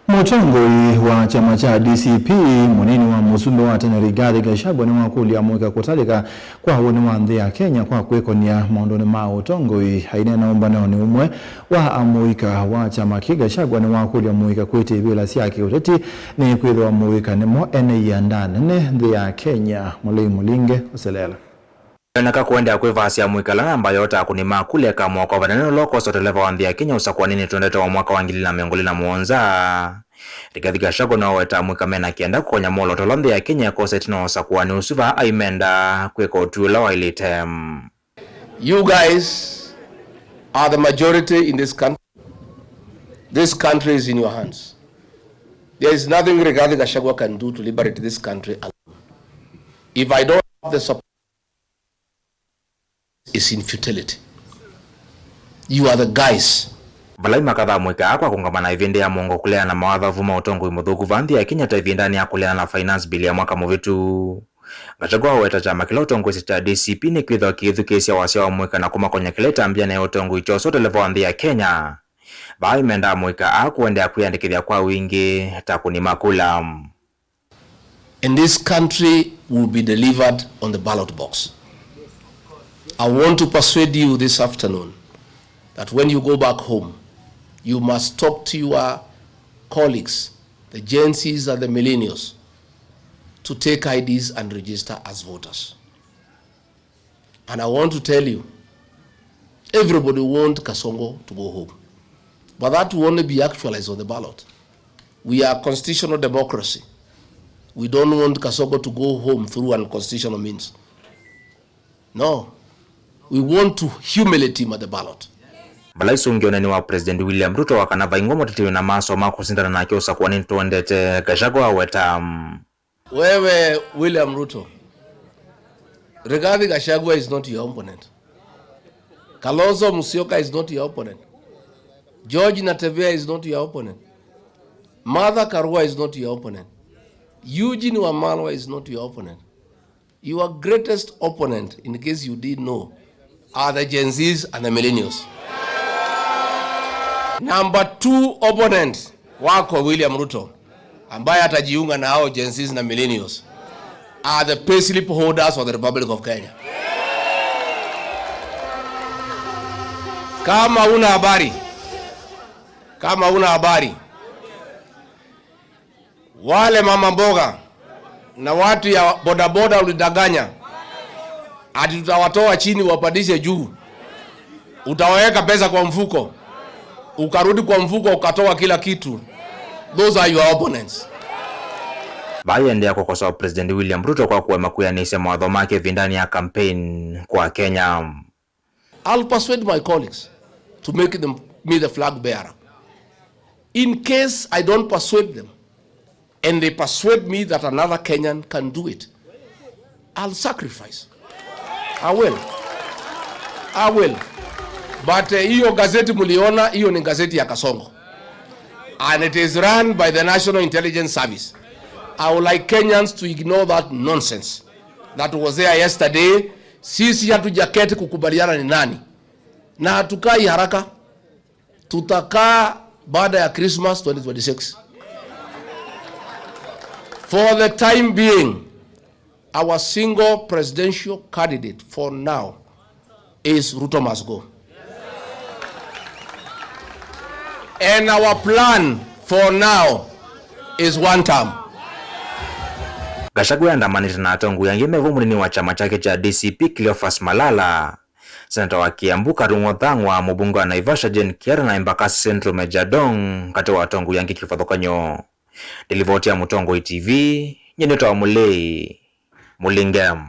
Mutongoi wa chama cha DCP Munini wa Musumbi wa Tene Rigathi Gachagua Niwakulya Muika Kutalika kwa woni wa Nthi ya Kenya kwa Kwikon'ya Maunduni ma Utongoi Aineena Umbanoni Umwe wa Amuika wa chama ki Gachagua Niwakulya Muika Kwitya Ivila sia Kiuteti Nikwithiwa Muika Nimo Ianda Anene Nthi ya Kenya mulinge uselela Naka Kwenda kwivasi Amuika la ambayo takunima kuleka mwaka wa neno loko soteleva wa Nthi ya Kenya usakuwa nini tuendeta wa mwaka wa 2017 Rigathi Gachagua na weta Amuika mena kienda kukonya molo tola Nthi ya Kenya kose tino usakuwa ni usuva aimenda kweka utuila wa ilitem. You guys are the majority in this country. This country is in your hands. There is nothing Rigathi Gachagua can do to liberate this country alone. If I don't have the support, is in futility. You are the guys. Vala makadha Muika kwa kungamana ivinde ya mwongo kulea na mawadha vuma Utongoi mudhugu va Nthi ya Kenya ta ivindani ya kulea na finance bill ya mwaka muvitu. Gachagua weta chama kila Utongoi cha DCP ni kwithiwa kiithu kesi ya wasia wa Muika na kumakonya kileta ambia na Utongoi cho sote levo wa Nthi ya Kenya. Va imenda Muika kuendea kuyandikithia kwa wingi takunima kula. And this country will be delivered on the ballot box. I want to persuade you this afternoon that when you go back home, you must talk to your colleagues, the Gen Zs and the millennials, to take IDs and register as voters. And I want to tell you, everybody wants Kasongo to go home. But that will only be actualized on the ballot. We are constitutional democracy. We don't want Kasongo to go home through unconstitutional means. No. We want to humiliate him at the ballot. Vala isungione ni wa President William Ruto wakanava ingomo titiwe na maso mako sindana na kiosa kwa nini tuendete Gachagua weta. Wewe William Ruto, Rigathi Gachagua is not your opponent. Kalonzo Musyoka is not your opponent. George Natevea is not your opponent. Martha Karua is not your opponent. Eugene Wamalwa is not your opponent. Your greatest opponent, in case you didn't know, are the Gen Zs and the millennials. Number 2 opponent wako William Ruto, ambaye atajiunga na hao Gen Zs na millennials, are the payslip holders of the Republic of Kenya. Kama una habari, wale mama mboga na watu ya bodaboda ulidanganya ati tutawatoa chini wapandishe juu, utaweka pesa kwa mfuko, ukarudi kwa mfuko ukatoa kila kitu. Those are your opponents. Bayende ya kukosoa President William Ruto kwa kuwema kuyanisha mawadho make vindani ya campaign kwa Kenya. I'll persuade my colleagues to make me the flag bearer. In case I don't persuade them, and they persuade me that another Kenyan can do it, I'll sacrifice. I will. But hiyo gazeti muliona, hiyo ni gazeti ya Kasongo. And it is run by the National Intelligence Service. I would like Kenyans to ignore that nonsense that was there yesterday. Sisi hatujaketi kukubaliana ni nani. Na hatukai haraka. Tutakaa baada ya Christmas 2026. For the time being, our single presidential candidate for now is Ruto must go. And our plan for now is Wantam. Gachagua andamanita na atongu yangimevu Munini wa chama chake cha DCP Cleophas Malala. Senata wa Kiambu Karungo Thangwa mubunge wa Naivasha Jen Kiara na Embakasi Central Mejadong kati wa atongu yangi Kwikon'ya. Delivoti ya Mutongoi TV, nyeneta wa mulei, mulingem.